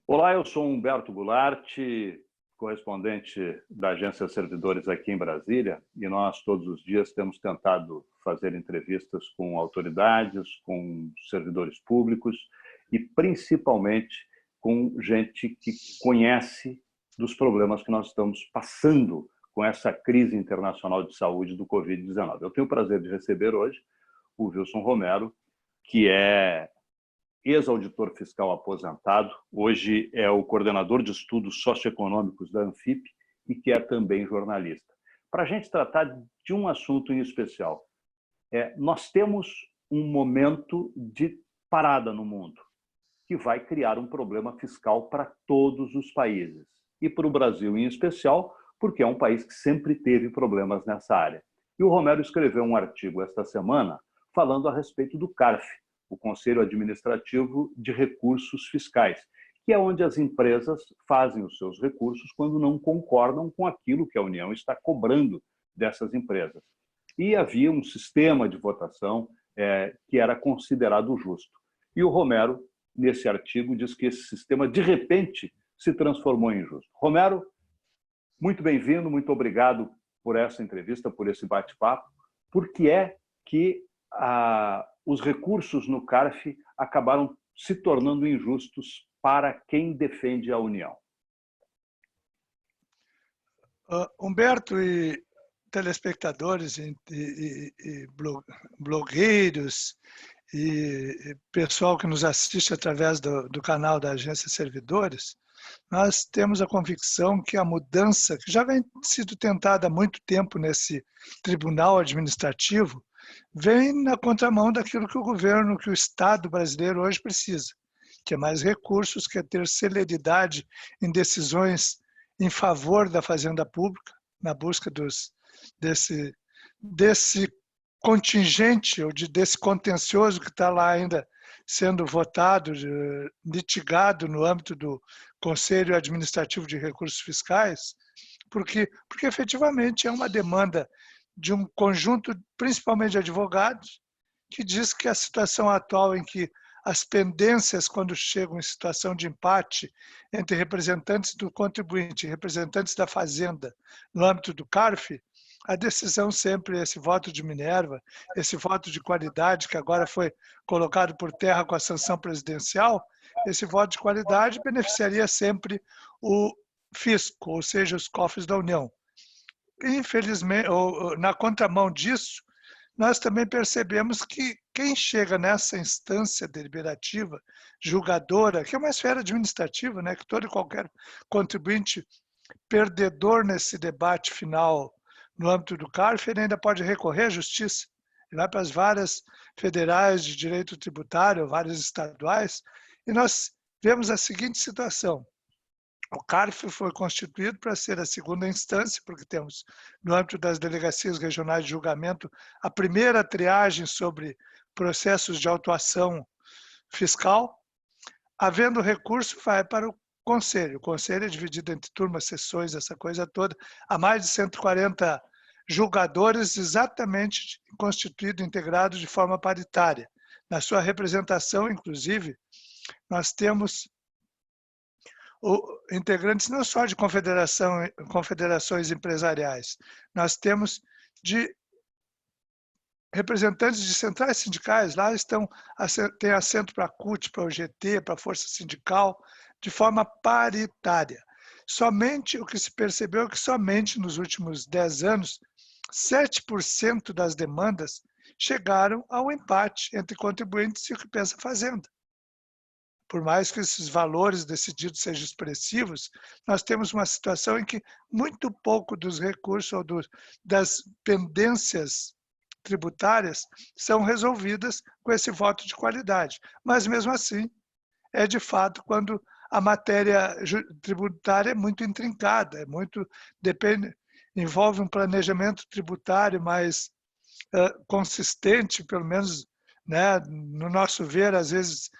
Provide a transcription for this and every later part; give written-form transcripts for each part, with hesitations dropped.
Olá, eu sou Humberto Goulart, correspondente da Agência Servidores aqui em Brasília, e nós todos os dias temos tentado fazer entrevistas com autoridades, com servidores públicos e principalmente com gente que conhece dos problemas que nós estamos passando com essa crise internacional de saúde do Covid-19. Eu tenho o prazer de receber hoje o Wilson Romero, que é ex-auditor fiscal aposentado, hoje é o coordenador de estudos socioeconômicos da Anfip e que é também jornalista. Para a gente tratar de um assunto em especial, nós temos um momento de parada no mundo que vai criar um problema fiscal para todos os países e para o Brasil em especial, porque é um país que sempre teve problemas nessa área. E o Romero escreveu um artigo esta semana falando a respeito do CARF, o Conselho Administrativo de Recursos Fiscais, que é onde as empresas fazem os seus recursos quando não concordam com aquilo que a União está cobrando dessas empresas. E havia um sistema de votação que era considerado justo. E o Romero, nesse artigo, diz que esse sistema, de repente, se transformou em injusto. Romero, muito bem-vindo, muito obrigado por essa entrevista, por esse bate-papo. Por que é que os recursos no CARF acabaram se tornando injustos para quem defende a União? Humberto e telespectadores e blogueiros e pessoal que nos assiste através do canal da Agência Servidores, nós temos a convicção que a mudança, que já vem sido tentada há muito tempo nesse tribunal administrativo, vem na contramão daquilo que o governo, que o Estado brasileiro hoje precisa, que é mais recursos, que é ter celeridade em decisões em favor da fazenda pública, na busca desse contingente ou desse contencioso que está lá ainda sendo votado, litigado no âmbito do Conselho Administrativo de Recursos Fiscais, porque efetivamente é uma demanda de um conjunto, principalmente de advogados, que diz que a situação atual em que as pendências, quando chegam em situação de empate entre representantes do contribuinte e representantes da fazenda no âmbito do CARF, a decisão sempre, esse voto de Minerva, esse voto de qualidade que agora foi colocado por terra com a sanção presidencial, esse voto de qualidade beneficiaria sempre o fisco, ou seja, os cofres da União. Infelizmente, na contramão disso, nós também percebemos que quem chega nessa instância deliberativa, julgadora, que é uma esfera administrativa, né, que todo e qualquer contribuinte perdedor nesse debate final no âmbito do CARF, ele ainda pode recorrer à justiça. Ele vai para as varas federais de direito tributário, varas estaduais, e nós vemos a seguinte situação. O CARF foi constituído para ser a segunda instância, porque temos, no âmbito das delegacias regionais de julgamento, a primeira triagem sobre processos de autuação fiscal. Havendo recurso, vai para o Conselho. O Conselho é dividido entre turmas, sessões, essa coisa toda. Há mais de 140 julgadores exatamente constituídos, integrados de forma paritária. Na sua representação, inclusive, nós temos integrantes não só de confederações empresariais, nós temos de representantes de centrais sindicais, lá tem assento para a CUT, para o GT, para a Força Sindical, de forma paritária. Somente o que se percebeu é que somente nos últimos 10 anos, 7% das demandas chegaram ao empate entre contribuintes e o que pensa a Fazenda. Por mais que esses valores decididos sejam expressivos, nós temos uma situação em que muito pouco dos recursos ou das pendências tributárias são resolvidas com esse voto de qualidade. Mas, mesmo assim, é de fato quando a matéria tributária é muito intrincada, envolve um planejamento tributário mais consistente, pelo menos, né, no nosso ver, às vezes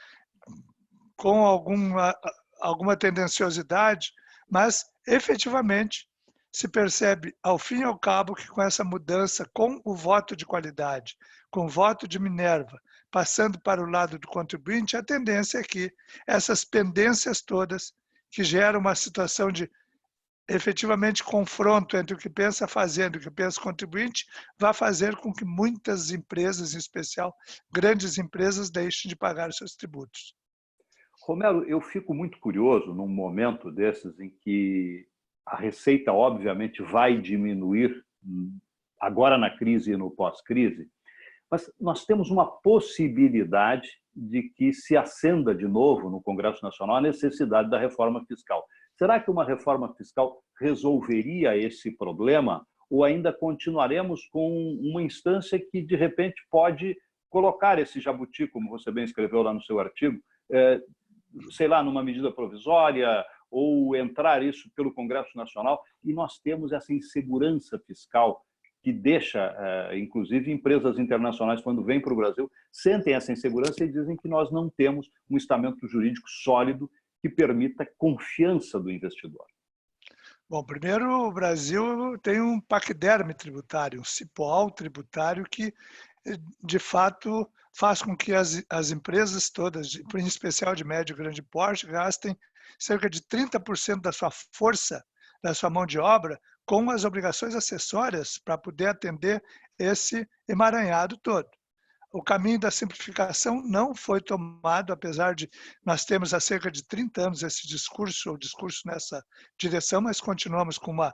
com alguma tendenciosidade, mas efetivamente se percebe, ao fim e ao cabo, que com essa mudança, com o voto de qualidade, com o voto de Minerva, passando para o lado do contribuinte, a tendência é que essas pendências todas, que geram uma situação de efetivamente confronto entre o que pensa a fazenda e o que pensa o contribuinte, vai fazer com que muitas empresas, em especial grandes empresas, deixem de pagar os seus tributos. Romero, eu fico muito curioso num momento desses em que a receita, obviamente, vai diminuir agora na crise e no pós-crise, mas nós temos uma possibilidade de que se acenda de novo no Congresso Nacional a necessidade da reforma fiscal. Será que uma reforma fiscal resolveria esse problema ou ainda continuaremos com uma instância que, de repente, pode colocar esse jabuti, como você bem escreveu lá no seu artigo, sei lá, numa medida provisória ou entrar isso pelo Congresso Nacional, e nós temos essa insegurança fiscal que deixa, inclusive, empresas internacionais, quando vêm para o Brasil, sentem essa insegurança e dizem que nós não temos um estamento jurídico sólido que permita confiança do investidor. Bom, primeiro, o Brasil tem um paquiderme tributário, um cipoal tributário que, de fato, faz com que as empresas todas, em especial de médio e grande porte, gastem cerca de 30% da sua força, da sua mão de obra, com as obrigações acessórias para poder atender esse emaranhado todo. O caminho da simplificação não foi tomado, apesar de nós termos há cerca de 30 anos esse discurso, ou discurso nessa direção, mas continuamos com uma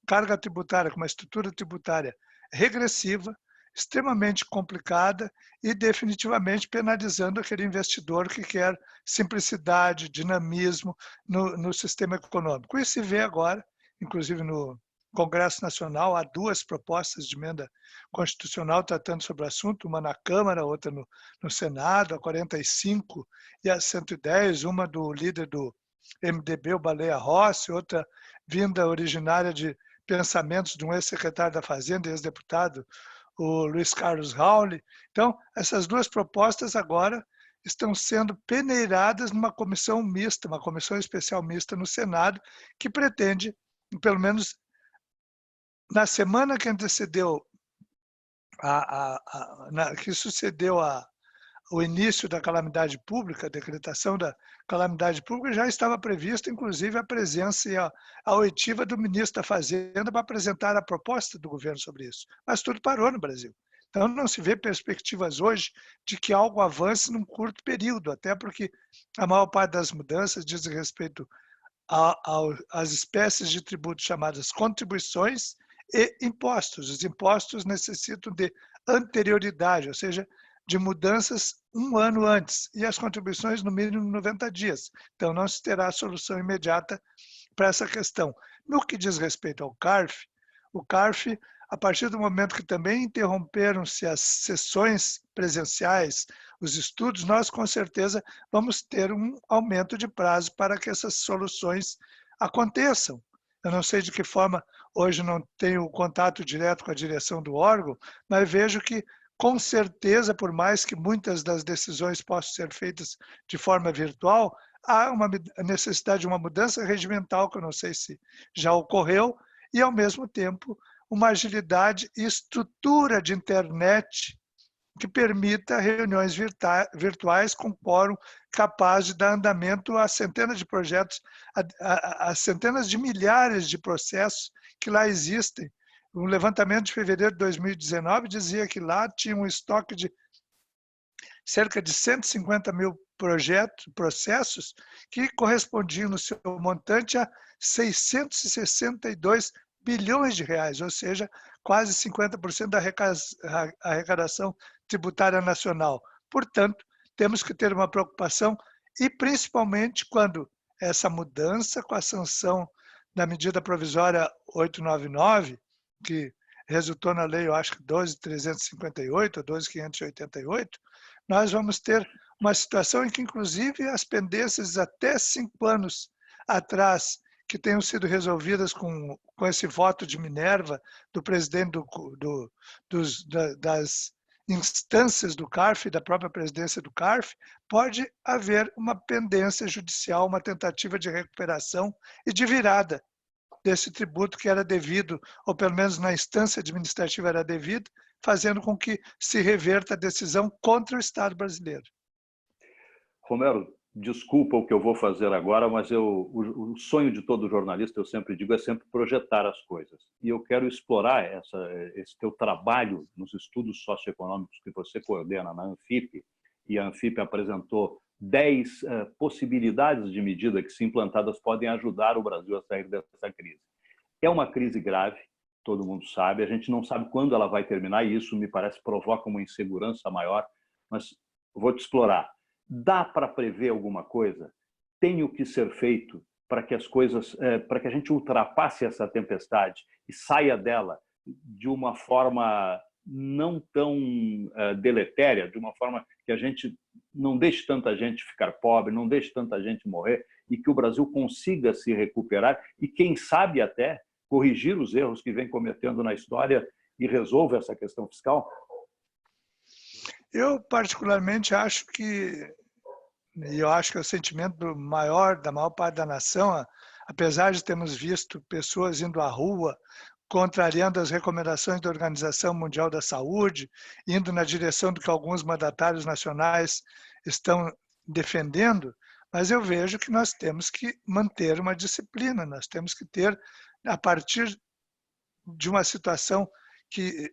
carga tributária, com uma estrutura tributária regressiva, extremamente complicada e definitivamente penalizando aquele investidor que quer simplicidade, dinamismo no sistema econômico. Isso se vê agora, inclusive no Congresso Nacional, há duas propostas de emenda constitucional tratando sobre o assunto, uma na Câmara, outra no Senado, a 45 e a 110, uma do líder do MDB, o Baleia Rossi, outra vinda originária de pensamentos de um ex-secretário da Fazenda e ex-deputado, o Luiz Carlos Rauli. Então, essas duas propostas agora estão sendo peneiradas numa comissão mista, uma comissão especial mista no Senado, que pretende, pelo menos na semana que antecedeu, que sucedeu o início da calamidade pública, a decretação da calamidade pública, já estava prevista, inclusive, a presença e a oitiva do ministro da Fazenda para apresentar a proposta do governo sobre isso. Mas tudo parou no Brasil. Então, não se vê perspectivas hoje de que algo avance num curto período, até porque a maior parte das mudanças diz respeito às espécies de tributos chamadas contribuições e impostos. Os impostos necessitam de anterioridade, ou seja, de mudanças um ano antes, e as contribuições no mínimo 90 dias. Então, não se terá solução imediata para essa questão. No que diz respeito ao CARF, o CARF, a partir do momento que também interromperam-se as sessões presenciais, os estudos, nós com certeza vamos ter um aumento de prazo para que essas soluções aconteçam. Eu não sei de que forma, hoje não tenho contato direto com a direção do órgão, mas vejo que, com certeza, por mais que muitas das decisões possam ser feitas de forma virtual, há uma necessidade de uma mudança regimental, que eu não sei se já ocorreu, e, ao mesmo tempo, uma agilidade e estrutura de internet que permita reuniões virtuais com quórum capaz de dar andamento a centenas de projetos, a centenas de milhares de processos que lá existem. Um levantamento de fevereiro de 2019 dizia que lá tinha um estoque de cerca de 150 mil processos que correspondiam no seu montante a 662 bilhões de reais, ou seja, quase 50% da arrecadação tributária nacional. Portanto, temos que ter uma preocupação e principalmente quando essa mudança com a sanção da medida provisória 899, que resultou na lei, eu acho que 12.358 ou 12.588, nós vamos ter uma situação em que, inclusive, as pendências até 5 anos atrás, que tenham sido resolvidas com esse voto de Minerva do presidente das instâncias do CARF, da própria presidência do CARF, pode haver uma pendência judicial, uma tentativa de recuperação e de virada desse tributo que era devido, ou pelo menos na instância administrativa era devido, fazendo com que se reverta a decisão contra o Estado brasileiro. Romero, desculpa o que eu vou fazer agora, mas o sonho de todo jornalista, eu sempre digo, é sempre projetar as coisas. E eu quero explorar esse teu trabalho nos estudos socioeconômicos que você coordena na Anfip, e a Anfip apresentou 10 possibilidades de medida que, se implantadas, podem ajudar o Brasil a sair dessa crise. É uma crise grave, todo mundo sabe, a gente não sabe quando ela vai terminar, e isso, me parece, provoca uma insegurança maior, mas vou te explorar. Dá para prever alguma coisa? Tem o que ser feito para que as coisas, para que a gente ultrapasse essa tempestade e saia dela de uma forma não tão deletéria, de uma forma que a gente não deixe tanta gente ficar pobre, não deixe tanta gente morrer, e que o Brasil consiga se recuperar e, quem sabe, até corrigir os erros que vem cometendo na história e resolva essa questão fiscal? Eu, particularmente, acho que, e eu acho que é o sentimento maior da maior parte da nação, apesar de termos visto pessoas indo à rua, contrariando as recomendações da Organização Mundial da Saúde, indo na direção do que alguns mandatários nacionais estão defendendo, mas eu vejo que nós temos que manter uma disciplina, nós temos que ter, a partir de uma situação que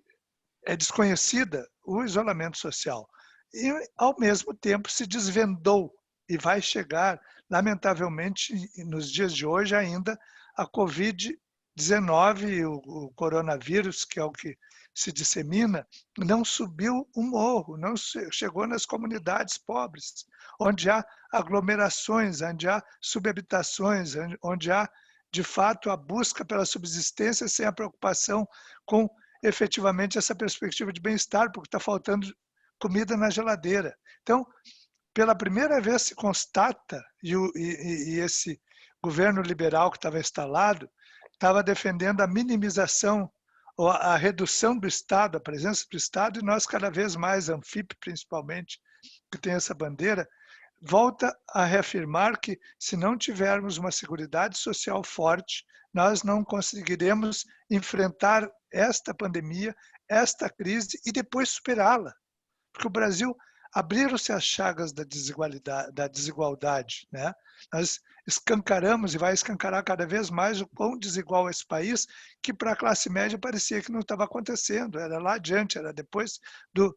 é desconhecida, o isolamento social. E, ao mesmo tempo, se desvendou e vai chegar, lamentavelmente, nos dias de hoje ainda, a Covid-19, o coronavírus, que é o que se dissemina, não subiu o morro, não chegou nas comunidades pobres, onde há aglomerações, onde há subhabitações, onde há, de fato, a busca pela subsistência sem a preocupação com efetivamente essa perspectiva de bem-estar, porque está faltando comida na geladeira. Então, pela primeira vez se constata, e esse governo liberal que estava instalado, estava defendendo a minimização, ou a redução do Estado, a presença do Estado, e nós cada vez mais, a Anfip principalmente, que tem essa bandeira, volta a reafirmar que, se não tivermos uma seguridade social forte, nós não conseguiremos enfrentar esta pandemia, esta crise e depois superá-la. Porque o Brasil, abriram-se as chagas da desigualdade, né? Nós escancaramos e vai escancarar cada vez mais o quão desigual é esse país, que para a classe média parecia que não estava acontecendo, era lá adiante, era depois do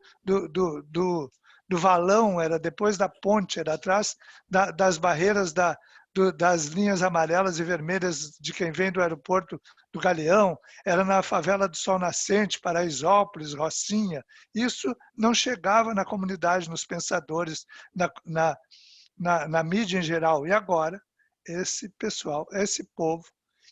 valão, era depois da ponte, era atrás das barreiras das linhas amarelas e vermelhas de quem vem do aeroporto do Galeão, era na favela do Sol Nascente, Paraisópolis, Rocinha. Isso não chegava na comunidade, nos pensadores, na mídia em geral. E agora, esse pessoal, esse povo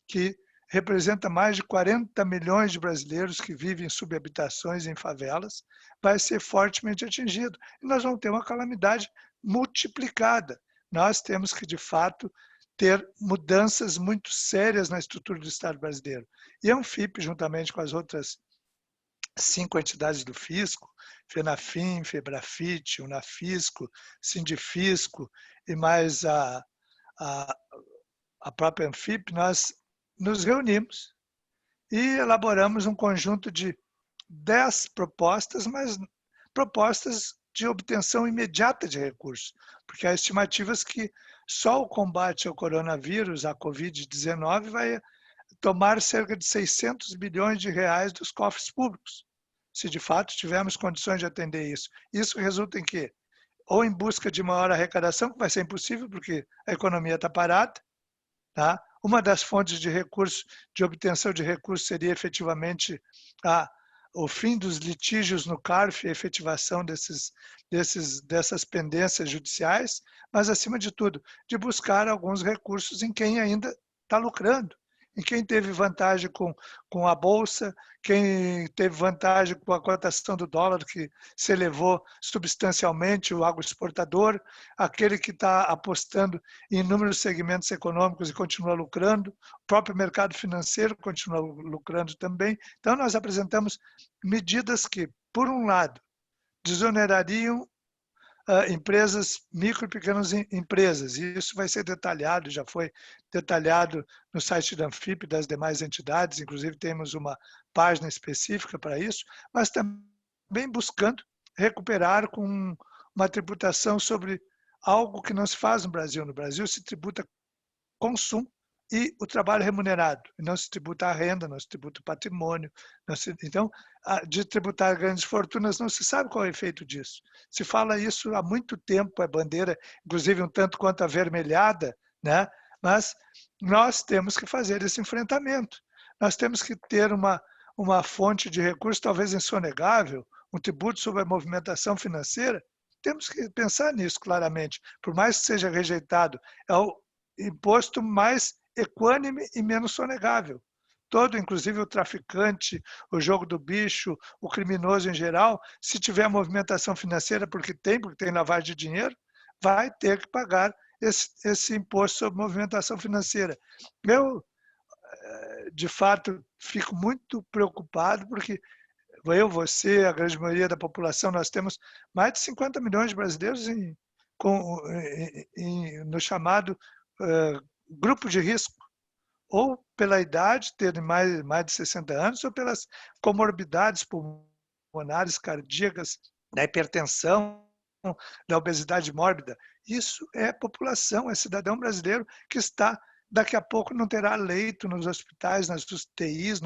que representa mais de 40 milhões de brasileiros que vivem em subhabitações, em favelas, vai ser fortemente atingido. E nós vamos ter uma calamidade multiplicada. Nós temos que, de fato, ter mudanças muito sérias na estrutura do Estado brasileiro. E a Anfip, juntamente com as outras 5 entidades do Fisco, FENAFIM, FEBRAFIT, UNAFISCO, Sindifisco e mais a própria Anfip, nós nos reunimos e elaboramos um conjunto de 10 propostas, mas propostas de obtenção imediata de recursos, porque há estimativas que só o combate ao coronavírus, à Covid-19, vai tomar cerca de 600 bilhões de reais dos cofres públicos, se de fato tivermos condições de atender isso. Isso resulta em quê? Ou em busca de maior arrecadação, que vai ser impossível, porque a economia está parada, tá? Uma das fontes de recursos, de obtenção de recursos, seria efetivamente o fim dos litígios no CARF, a efetivação dessas pendências judiciais, mas, acima de tudo, de buscar alguns recursos em quem ainda está lucrando, em quem teve vantagem com a Bolsa, quem teve vantagem com a cotação do dólar, que se elevou substancialmente, o agroexportador, aquele que está apostando em inúmeros segmentos econômicos e continua lucrando, o próprio mercado financeiro continua lucrando também. Então, nós apresentamos medidas que, por um lado, desonerariam empresas, micro e pequenas empresas. E isso vai ser detalhado, já foi detalhado no site da Anfip e das demais entidades, inclusive temos uma página específica para isso, mas também buscando recuperar com uma tributação sobre algo que não se faz no Brasil. No Brasil se tributa consumo e o trabalho remunerado. Não se tributa a renda, não se tributa o patrimônio. Então, de tributar grandes fortunas, não se sabe qual é o efeito disso. Se fala isso há muito tempo, é bandeira, inclusive um tanto quanto avermelhada, né? Mas nós temos que fazer esse enfrentamento. Nós temos que ter uma fonte de recursos talvez insonegável, um tributo sobre a movimentação financeira. Temos que pensar nisso claramente. Por mais que seja rejeitado, é o imposto mais equânime e menos sonegável. Todo, inclusive o traficante, o jogo do bicho, o criminoso em geral, se tiver movimentação financeira, porque tem lavagem de dinheiro, vai ter que pagar esse imposto sobre movimentação financeira. Eu, de fato, fico muito preocupado, porque você, a grande maioria da população, nós temos mais de 50 milhões de brasileiros no chamado grupo de risco, ou pela idade, terem mais de 60 anos, ou pelas comorbidades pulmonares, cardíacas, da hipertensão, da obesidade mórbida. Isso é população, é cidadão brasileiro que daqui a pouco não terá leito nos hospitais, nas UTIs,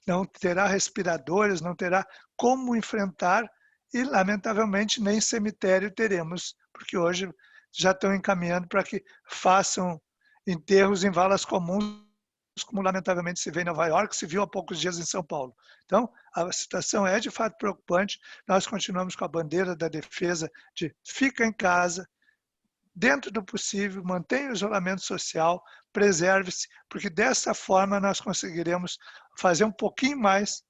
não terá respiradores, não terá como enfrentar e, lamentavelmente, nem cemitério teremos, porque hoje já estão encaminhando para que façam enterros em valas comuns, como lamentavelmente se vê em Nova York, se viu há poucos dias em São Paulo. Então, a situação é de fato preocupante. Nós continuamos com a bandeira da defesa de fica em casa, dentro do possível, mantenha o isolamento social, preserve-se, porque dessa forma nós conseguiremos fazer um pouquinho mais.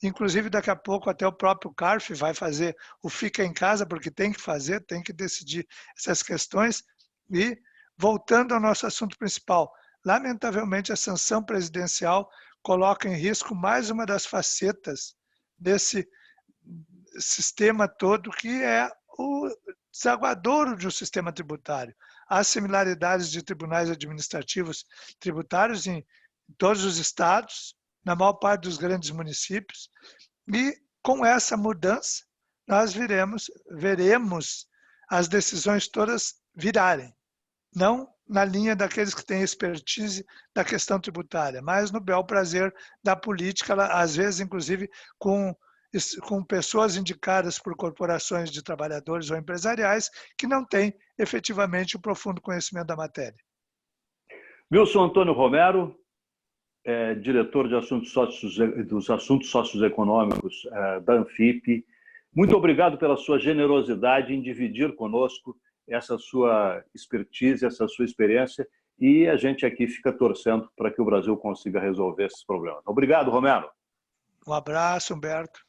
Inclusive, daqui a pouco, até o próprio CARF vai fazer o fica em casa, porque tem que fazer, tem que decidir essas questões. E, voltando ao nosso assunto principal, lamentavelmente, a sanção presidencial coloca em risco mais uma das facetas desse sistema todo, que é o desaguadouro de um sistema tributário. Há similaridades de tribunais administrativos tributários em todos os estados, na maior parte dos grandes municípios, e com essa mudança nós veremos as decisões todas virarem, não na linha daqueles que têm expertise da questão tributária, mas no bel prazer da política, às vezes, inclusive, com pessoas indicadas por corporações de trabalhadores ou empresariais que não têm efetivamente um profundo conhecimento da matéria. Wilson Antônio Romero, diretor de dos assuntos socioeconômicos da Anfip, muito obrigado pela sua generosidade em dividir conosco essa sua expertise, essa sua experiência, e a gente aqui fica torcendo para que o Brasil consiga resolver esses problemas. Obrigado, Romero. Um abraço, Humberto.